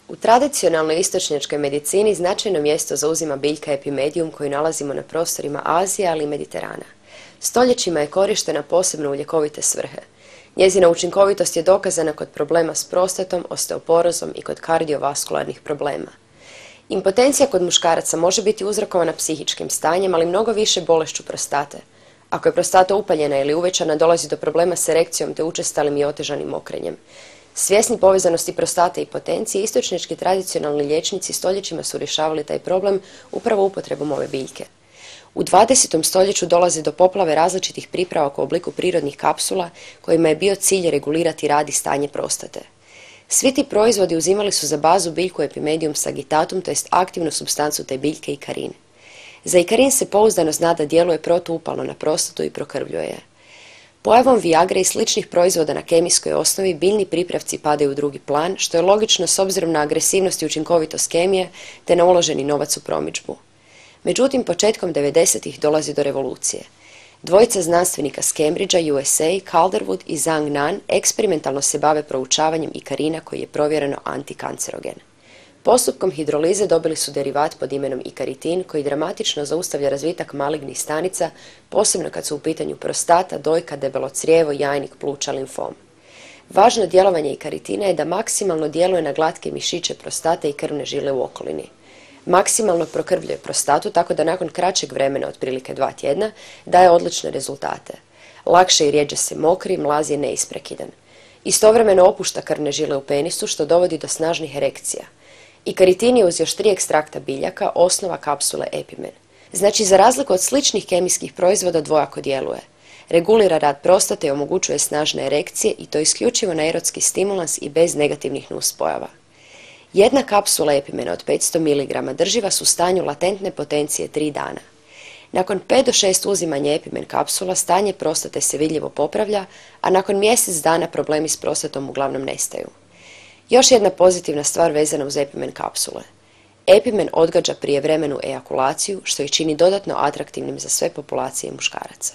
U tradicionalnoj istočnjačkoj medicini značajno mjesto zauzima biljka Epimedium koju nalazimo na prostorima Azije, ali i Mediterana. Stoljećima je korištena posebno u ljekovite svrhe. Njezina učinkovitost je dokazana kod problema s prostatom, osteoporozom i kod kardiovaskularnih problema. Impotencija kod muškaraca može biti uzrokovana psihičkim stanjem, ali mnogo više bolešću prostate. Ako je prostata upaljena ili uvećana, dolazi do problema s erekcijom te učestalim i otežanim mokrenjem. Svjesni povezanosti prostate i potencije, istočnjački tradicionalni liječnici stoljećima su rješavali taj problem upravo upotrebom ove biljke. U 20. stoljeću dolazi do poplave različitih pripravaka u obliku prirodnih kapsula kojima je bio cilj regulirati rad i stanje prostate. Svi ti proizvodi uzimali su za bazu biljku Epimedium sagittatum, to jest aktivnu supstancu te biljke ikarin. Za ikarin se pouzdano zna da djeluje protuupalno na prostatu i prokrvljuje je. Pojavom Viagre i sličnih proizvoda na kemijskoj osnovi biljni pripravci padaju u drugi plan, što je logično s obzirom na agresivnost i učinkovitost kemije te na uloženi novac u promidžbu. Međutim, početkom 90-ih dolazi do revolucije. Dvojica znanstvenika s Cambridgea, USA, Calderwood i Zhang Nan eksperimentalno se bave proučavanjem ikarina koji je provjereno antikancerogen. Postupkom hidrolize dobili su derivat pod imenom ikaritin koji dramatično zaustavlja razvitak malignih stanica, posebno kad su u pitanju prostata, dojka, debelo crijevo, jajnik, pluća, limfom. Važno djelovanje ikaritina je da maksimalno djeluje na glatke mišiće prostate i krvne žile u okolini. Maksimalno prokrvljuje prostatu tako da nakon kraćeg vremena, otprilike 2 tjedna, daje odlične rezultate. Lakše i rjeđe se mokri, mlaz je neisprekidan. Istovremeno opušta krvne žile u penisu što dovodi do snažnih erekcija. Ikaritin je uz još 3 ekstrakta biljaka osnova kapsule Epimen. Znači, za razliku od sličnih kemijskih proizvoda dvojako djeluje. Regulira rad prostate i omogućuje snažne erekcije i to isključivo na erotski stimulans i bez negativnih nuspojava. Jedna kapsula Epimena od 500 mg drži vas u stanju latentne potencije 3 dana. Nakon 5 do 6 uzimanja Epimen kapsula stanje prostate se vidljivo popravlja, a nakon mjesec dana problemi s prostatom uglavnom nestaju. Još jedna pozitivna stvar vezana uz Epimen kapsule. Epimen odgađa prijevremenu ejakulaciju, što ih čini dodatno atraktivnim za sve populacije muškaraca.